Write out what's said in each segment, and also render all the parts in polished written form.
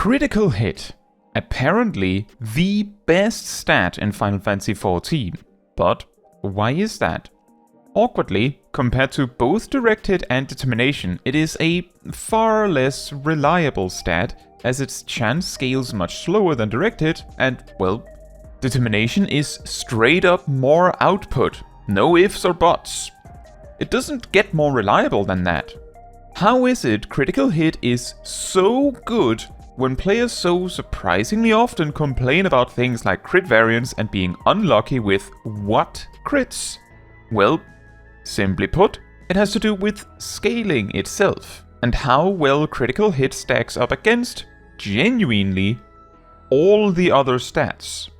Critical hit. Apparently the best stat in Final Fantasy XIV. But why is that? Awkwardly, compared to both direct hit and determination, it is a far less reliable stat, as its chance scales much slower than direct hit, and, well, determination is straight up more output. No ifs or buts. It doesn't get more reliable than that. How is it critical hit is so good when players so surprisingly often complain about things like crit variance and being unlucky with what crits? Well, simply put, it has to do with scaling itself, and how well critical hit stacks up against, genuinely, all the other stats.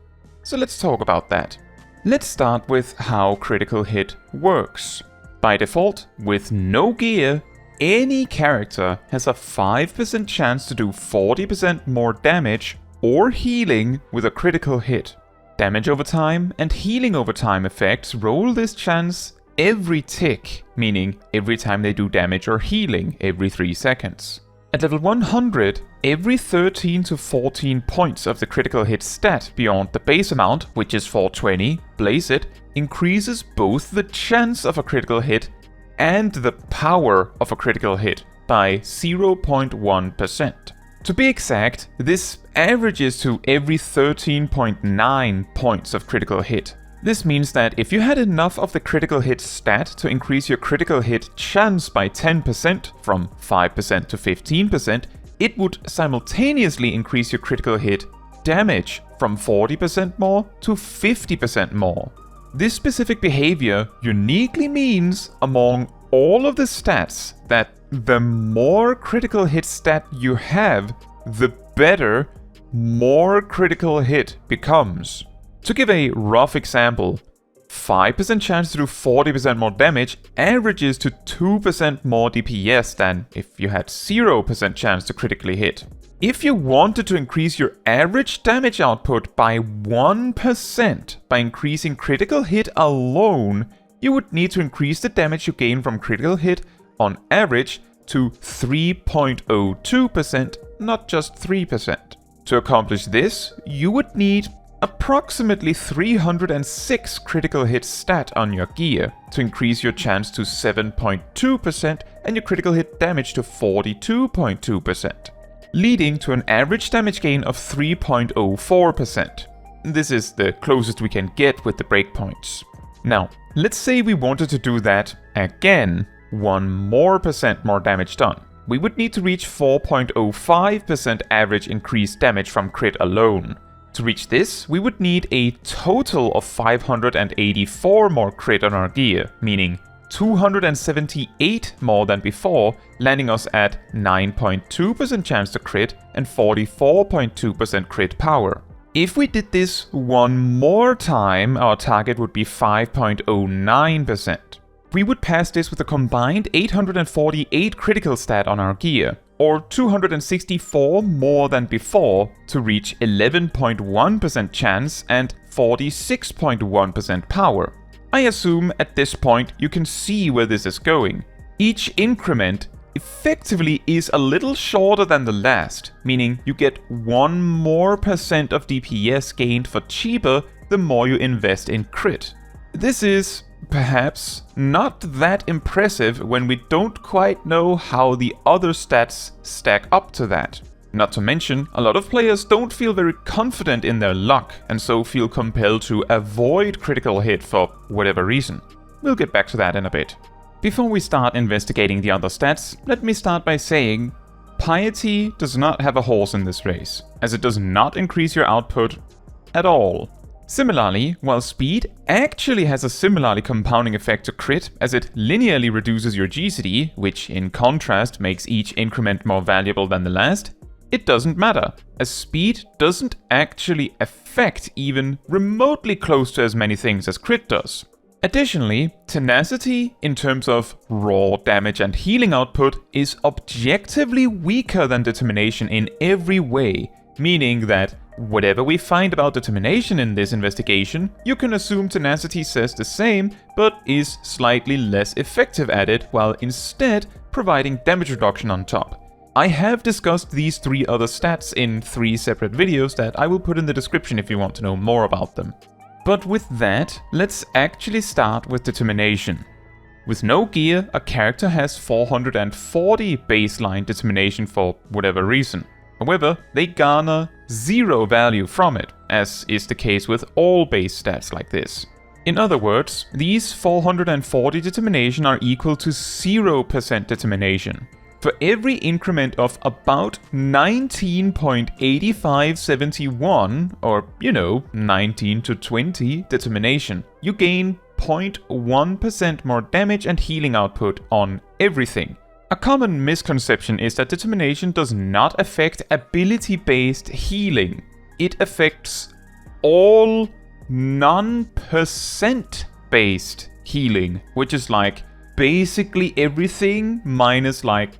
So let's talk about that. Let's start with how critical hit works. By default, with no gear, any character has a 5% chance to do 40% more damage or healing with a critical hit. Damage over time and healing over time effects roll this chance every tick, meaning every time they do damage or healing every 3 seconds. At level 100, every 13 to 14 points of the critical hit stat beyond the base amount, which is 420, Blaze It, increases both the chance of a critical hit and the power of a critical hit by 0.1%. To be exact, this averages to every 13.9 points of critical hit. This means that if you had enough of the critical hit stat to increase your critical hit chance by 10% from 5% to 15%, it would simultaneously increase your critical hit damage from 40% more to 50% more. This specific behavior uniquely means, among all of the stats, that the more critical hit stat you have, the better more critical hit becomes. To give a rough example, 5% chance to do 40% more damage averages to 2% more DPS than if you had 0% chance to critically hit. If you wanted to increase your average damage output by 1% by increasing critical hit alone, you would need to increase the damage you gain from critical hit on average to 3.02%, not just 3%. To accomplish this, you would need approximately 306 critical hit stat on your gear to increase your chance to 7.2% and your critical hit damage to 42.2%, leading to an average damage gain of 3.04%. This is the closest we can get with the breakpoints. Now, let's say we wanted to do that again, 1% more damage done. We would need to reach 4.05% average increased damage from crit alone. To reach this, we would need a total of 584 more crit on our gear, meaning 278 more than before, landing us at 9.2% chance to crit and 44.2% crit power. If we did this one more time, our target would be 5.09%. We would pass this with a combined 848 critical stat on our gear, or 264 more than before, to reach 11.1% chance and 46.1% power. I assume at this point you can see where this is going. Each increment effectively is a little shorter than the last, meaning you get 1% more of DPS gained for cheaper the more you invest in crit. This is perhaps not that impressive when we don't quite know how the other stats stack up to that. Not to mention, a lot of players don't feel very confident in their luck and so feel compelled to avoid critical hit for whatever reason. We'll get back to that in a bit. Before we start investigating the other stats, let me start by saying piety does not have a horse in this race, as it does not increase your output at all. Similarly, while speed actually has a similarly compounding effect to crit, as it linearly reduces your GCD, which in contrast makes each increment more valuable than the last, it doesn't matter, as speed doesn't actually affect even remotely close to as many things as crit does. Additionally, tenacity, in terms of raw damage and healing output, is objectively weaker than determination in every way, meaning that whatever we find about determination in this investigation, you can assume tenacity says the same, but is slightly less effective at it, while instead providing damage reduction on top. I have discussed these 3 other stats in 3 separate videos that I will put in the description if you want to know more about them. But with that, let's actually start with determination. With no gear, a character has 440 baseline determination for whatever reason. However, they garner 0 value from it, as is the case with all base stats like this. In other words, these 440 determination are equal to 0% determination. For every increment of about 19.8571, or 19 to 20 determination, you gain 0.1% more damage and healing output on everything. A common misconception is that determination does not affect ability-based healing. It affects all non-percent based healing, which is like basically everything minus like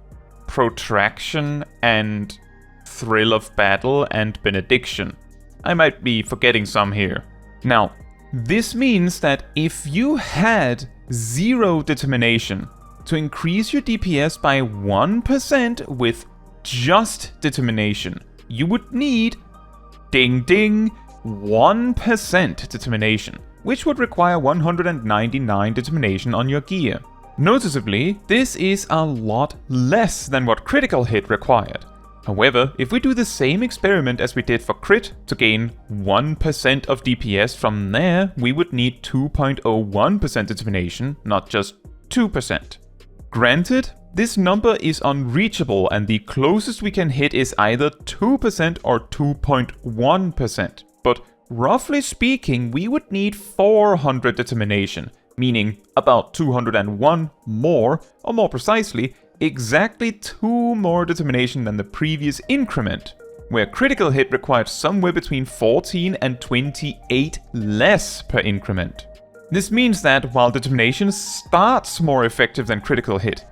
protraction and thrill of battle and benediction. I might be forgetting some here. Now, this means that if you had 0 determination, to increase your DPS by 1% with just determination, you would need, ding ding, 1% determination, which would require 199 determination on your gear. Noticeably, this is a lot less than what critical hit required. However, if we do the same experiment as we did for crit to gain 1% of DPS from there, we would need 2.01% determination, not just 2%. Granted, this number is unreachable and the closest we can hit is either 2% or 2.1%. But roughly speaking, we would need 400 determination, meaning about 201 more, or more precisely, exactly 2 more determination than the previous increment, where critical hit required somewhere between 14 and 28 less per increment. This means that while determination starts more effective than critical hit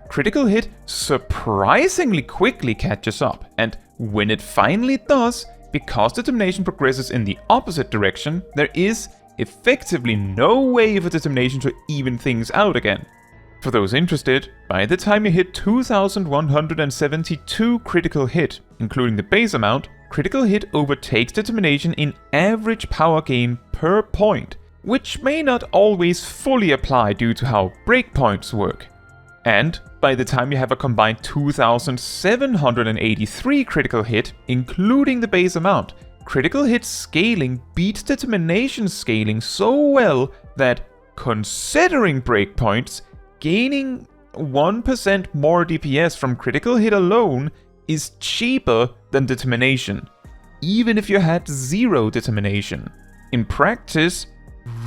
surprisingly quickly catches up, and when it finally does, because determination progresses in the opposite direction, there is effectively no way for determination to even things out again. For those interested, by the time you hit 2172 critical hit, including the base amount, critical hit overtakes determination in average power gain per point, which may not always fully apply due to how breakpoints work. And by the time you have a combined 2783 critical hit, including the base amount, critical hit scaling beats determination scaling so well that, considering breakpoints, gaining 1% more DPS from critical hit alone is cheaper than determination, even if you had 0 determination. In practice,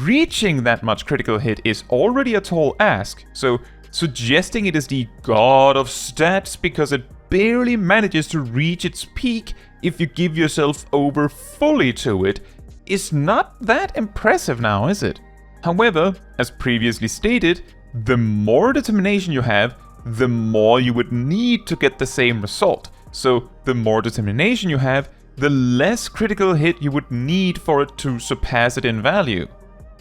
reaching that much critical hit is already a tall ask, so suggesting it is the god of stats because it barely manages to reach its peak if you give yourself over fully to it is not that impressive now, is it? However, as previously stated, the more determination you have, the more you would need to get the same result. So the more determination you have, the less critical hit you would need for it to surpass it in value.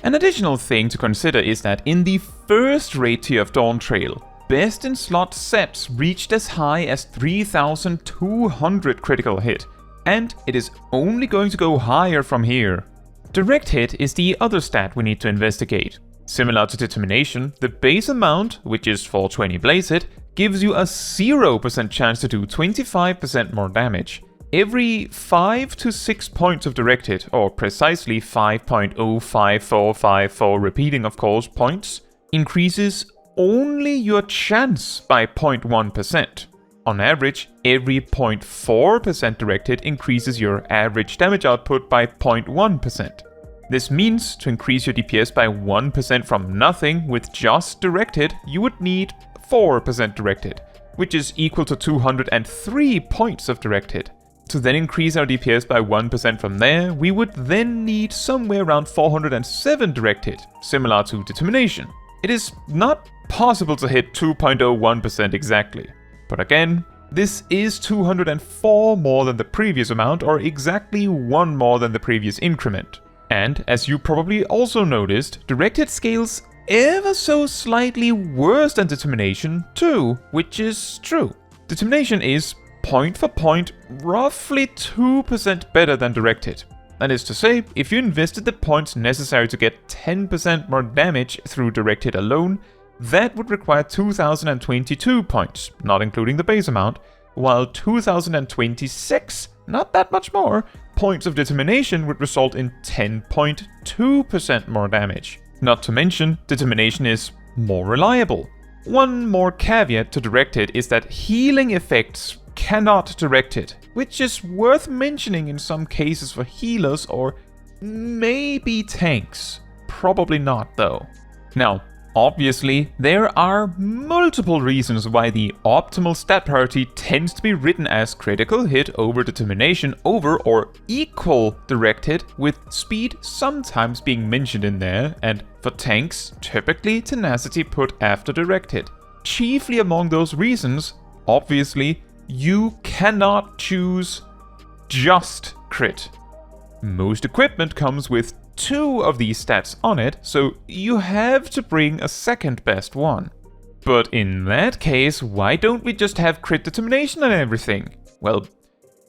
An additional thing to consider is that in the first raid tier of Dawntrail, best in slot sets reached as high as 3200 critical hit, and it is only going to go higher from here. Direct hit is the other stat we need to investigate. Similar to determination, the base amount, which is 420 blaze hit, gives you a 0% chance to do 25% more damage. Every 5 to 6 points of direct hit, or precisely 5.05454 repeating of course points, increases only your chance by 0.1%. On average, every 0.4% direct hit increases your average damage output by 0.1%. This means to increase your DPS by 1% from nothing with just direct hit, you would need 4% direct hit, which is equal to 203 points of direct hit. To then increase our DPS by 1% from there, we would then need somewhere around 407 direct hit, similar to determination. It is not possible to hit 2.01% exactly. But again, this is 204 more than the previous amount, or exactly 1 more than the previous increment. And as you probably also noticed, direct hit scales ever so slightly worse than determination too, which is true. Determination is point for point, roughly 2% better than direct hit. That is to say, if you invested the points necessary to get 10% more damage through direct hit alone, that would require 2022 points, not including the base amount, while 2026, not that much more, points of determination would result in 10.2% more damage. Not to mention, determination is more reliable. One more caveat to direct hit is that healing effects cannot direct hit, which is worth mentioning in some cases for healers or maybe tanks. Probably not though. Now, obviously, there are multiple reasons why the optimal stat priority tends to be written as critical hit over determination over or equal direct hit, with speed sometimes being mentioned in there, and for tanks, typically tenacity put after direct hit. Chiefly among those reasons, obviously, you cannot choose just crit. Most equipment comes with 2 of these stats on it, so you have to bring a second best one. But in that case, why don't we just have crit determination and everything? Well,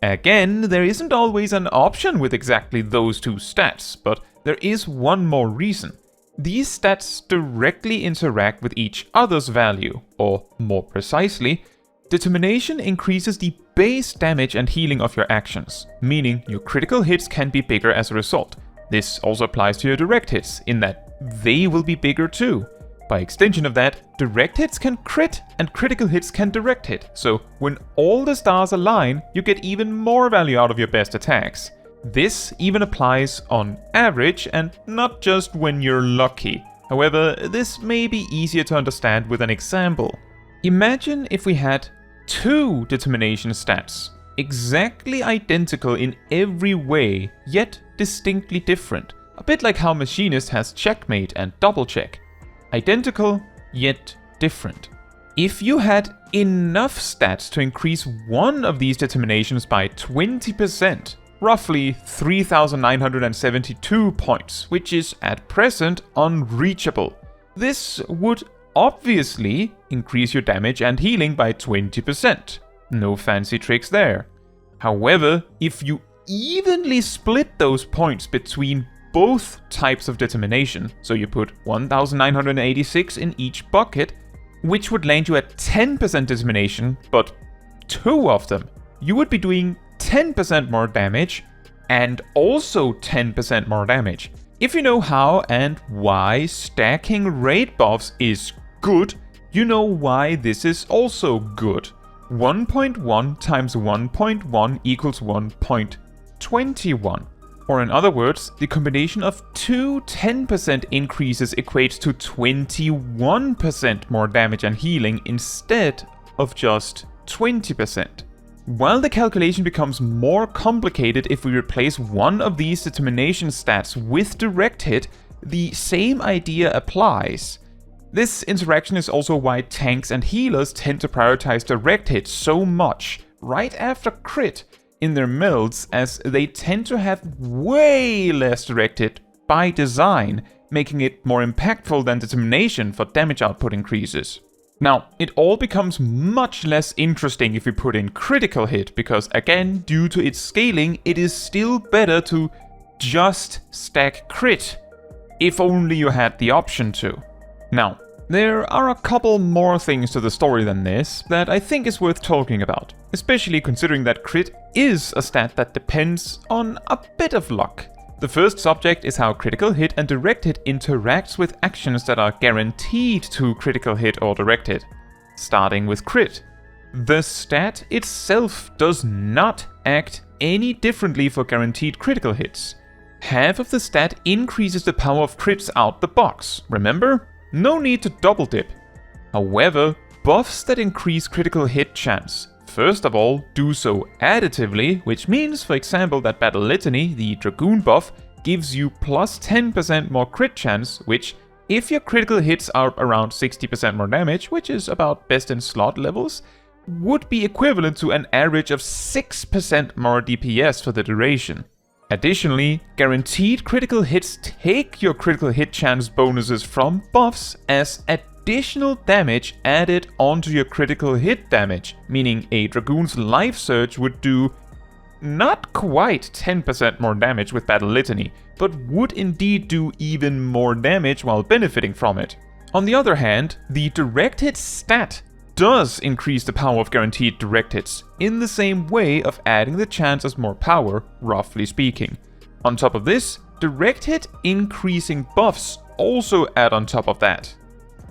again, there isn't always an option with exactly those 2 stats, but there is one more reason. These stats directly interact with each other's value, or more precisely, determination increases the base damage and healing of your actions, meaning your critical hits can be bigger as a result. This also applies to your direct hits, in that they will be bigger too. By extension of that, direct hits can crit and critical hits can direct hit, so when all the stars align, you get even more value out of your best attacks. This even applies on average and not just when you're lucky. However, this may be easier to understand with an example. Imagine if we had 2 determination stats, exactly identical in every way, yet distinctly different. A bit like how Machinist has checkmate and double check. Identical, yet different. If you had enough stats to increase one of these determinations by 20%, roughly 3,972 points, which is at present unreachable, this would obviously increase your damage and healing by 20%. No fancy tricks there. However, if you evenly split those points between both types of determination, so you put 1,986 in each bucket, which would land you at 10% determination, but 2 of them, you would be doing 10% more damage and also 10% more damage. If you know how and why stacking raid buffs is good, you know why this is also good. 1.1 times 1.1 equals 1.21. Or in other words, the combination of 2 10% increases equates to 21% more damage and healing instead of just 20%. While the calculation becomes more complicated if we replace one of these determination stats with direct hit, the same idea applies. This interaction is also why tanks and healers tend to prioritize direct hit so much right after crit in their builds, as they tend to have way less direct hit by design, making it more impactful than determination for damage output increases. Now, it all becomes much less interesting if we put in critical hit, because again, due to its scaling, it is still better to just stack crit, if only you had the option to. Now, there are a couple more things to the story than this that I think is worth talking about, especially considering that crit is a stat that depends on a bit of luck. The first subject is how critical hit and direct hit interacts with actions that are guaranteed to critical hit or direct hit. Starting with crit. The stat itself does not act any differently for guaranteed critical hits. Half of the stat increases the power of crits out the box, remember? No need to double dip. However, buffs that increase critical hit chance, first of all, do so additively, which means, for example, that Battle Litany, the Dragoon buff, gives you plus 10% more crit chance, which, if your critical hits are around 60% more damage, which is about best in slot levels, would be equivalent to an average of 6% more DPS for the duration. Additionally, guaranteed critical hits take your critical hit chance bonuses from buffs as additional damage added onto your critical hit damage, meaning a Dragoon's Life Surge would do not quite 10% more damage with Battle Litany, but would indeed do even more damage while benefiting from it. On the other hand, the direct hit stat does increase the power of guaranteed direct hits, in the same way of adding the chance as more power, roughly speaking. On top of this, direct hit increasing buffs also add on top of that.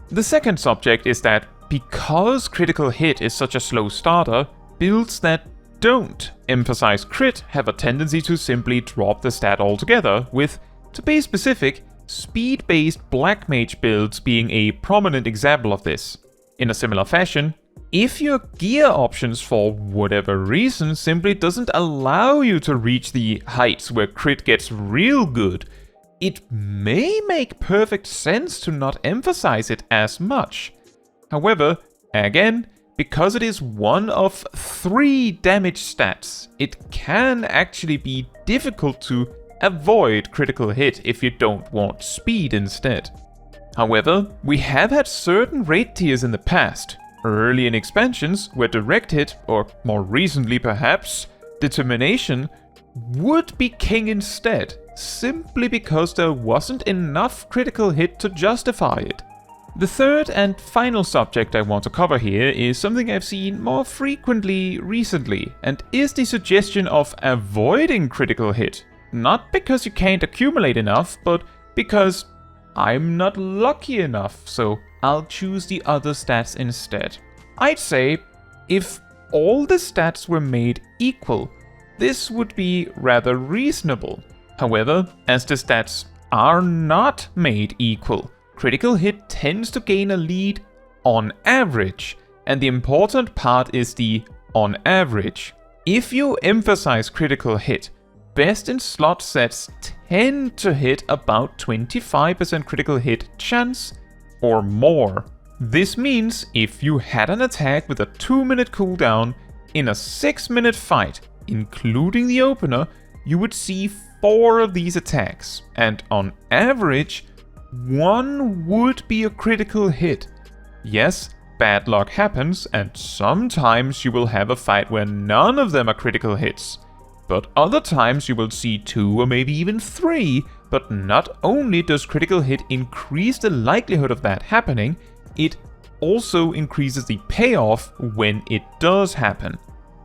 The second subject is that because critical hit is such a slow starter, builds that don't emphasize crit have a tendency to simply drop the stat altogether, with, to be specific, speed-based Black Mage builds being a prominent example of this. In a similar fashion, if your gear options for whatever reason simply doesn't allow you to reach the heights where crit gets real good, it may make perfect sense to not emphasize it as much. However, again, because it is one of 3 damage stats, it can actually be difficult to avoid critical hit if you don't want speed instead. However, we have had certain raid tiers in the past, early in expansions, where direct hit, or more recently perhaps, determination, would be king instead, simply because there wasn't enough critical hit to justify it. The third and final subject I want to cover here is something I've seen more frequently recently, and is the suggestion of avoiding critical hit. Not because you can't accumulate enough, but because I'm not lucky enough, so I'll choose the other stats instead. I'd say, if all the stats were made equal, this would be rather reasonable. However, as the stats are not made equal, critical hit tends to gain a lead on average, and the important part is the on average. If you emphasize critical hit, best in slot sets tend to hit about 25% critical hit chance or more. This means if you had an attack with a 2-minute cooldown in a 6-minute fight, including the opener, you would see 4 of these attacks, and on average, 1 would be a critical hit. Yes, bad luck happens, and sometimes you will have a fight where none of them are critical hits. But other times you will see 2 or maybe even 3, but not only does critical hit increase the likelihood of that happening, it also increases the payoff when it does happen.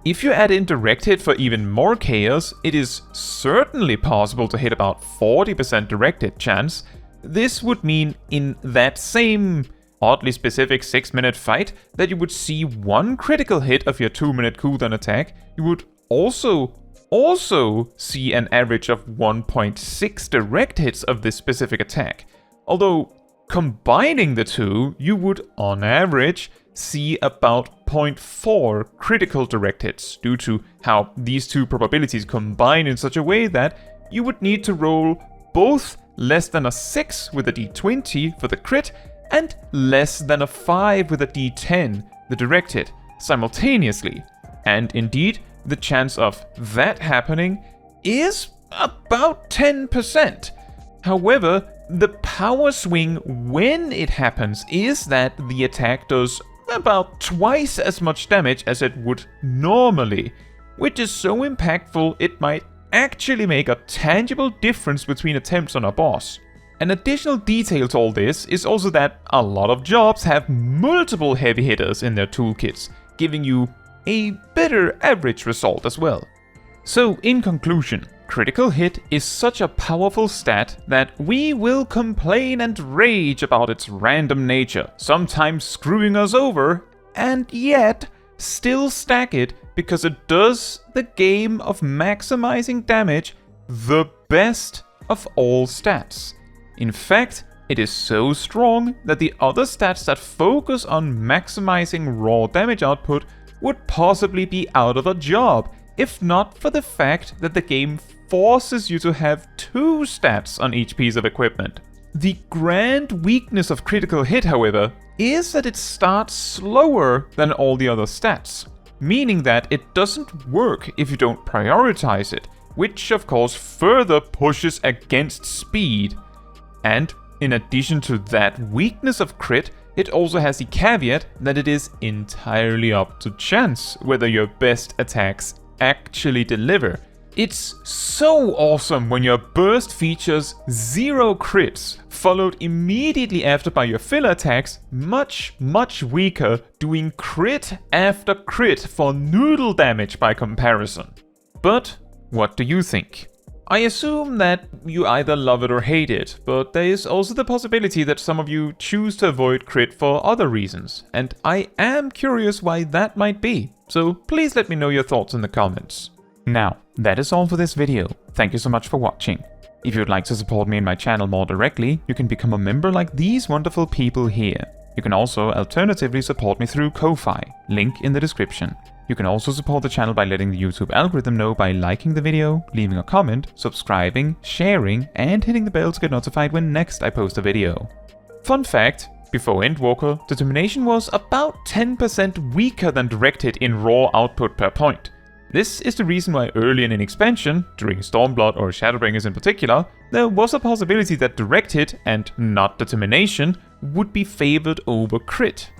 If you add in direct hit for even more chaos, it is certainly possible to hit about 40% direct hit chance. This would mean in that same oddly specific 6-minute fight that you would see 1 critical hit of your 2-minute cooldown attack. You would also see an average of 1.6 direct hits of this specific attack. Although combining the two, you would on average see about 0.4 critical direct hits, due to how these two probabilities combine in such a way that you would need to roll both less than a 6 with a d20 for the crit and less than a 5 with a d10, the direct hit, simultaneously. And indeed, the chance of that happening is about 10%. However, the power swing when it happens is that the attack does about twice as much damage as it would normally, which is so impactful it might actually make a tangible difference between attempts on a boss. An additional detail to all this is also that a lot of jobs have multiple heavy hitters in their toolkits, giving you a better average result as well. So in conclusion, critical hit is such a powerful stat that we will complain and rage about its random nature, sometimes screwing us over, and yet still stack it because it does the game of maximizing damage the best of all stats. In fact, it is so strong that the other stats that focus on maximizing raw damage output would possibly be out of a job, if not for the fact that the game forces you to have 2 stats on each piece of equipment. The grand weakness of critical hit, however, is that it starts slower than all the other stats, meaning that it doesn't work if you don't prioritize it, which of course further pushes against speed. And in addition to that weakness of crit, it also has the caveat that it is entirely up to chance whether your best attacks actually deliver. It's so awesome when your burst features 0 crits, followed immediately after by your filler attacks, much weaker, doing crit after crit for noodle damage by comparison. But what do you think? I assume that you either love it or hate it, but there is also the possibility that some of you choose to avoid crit for other reasons, and I am curious why that might be, so please let me know your thoughts in the comments. Now, that is all for this video. Thank you so much for watching. If you would like to support me and my channel more directly, you can become a member like these wonderful people here. You can also alternatively support me through Ko-Fi, link in the description. You can also support the channel by letting the YouTube algorithm know by liking the video, leaving a comment, subscribing, sharing, and hitting the bell to get notified when next I post a video. Fun fact, before Endwalker, Determination was about 10% weaker than Direct Hit in raw output per point. This is the reason why early in an expansion, during Stormblood or Shadowbringers in particular, there was a possibility that Direct Hit, and not Determination, would be favored over crit.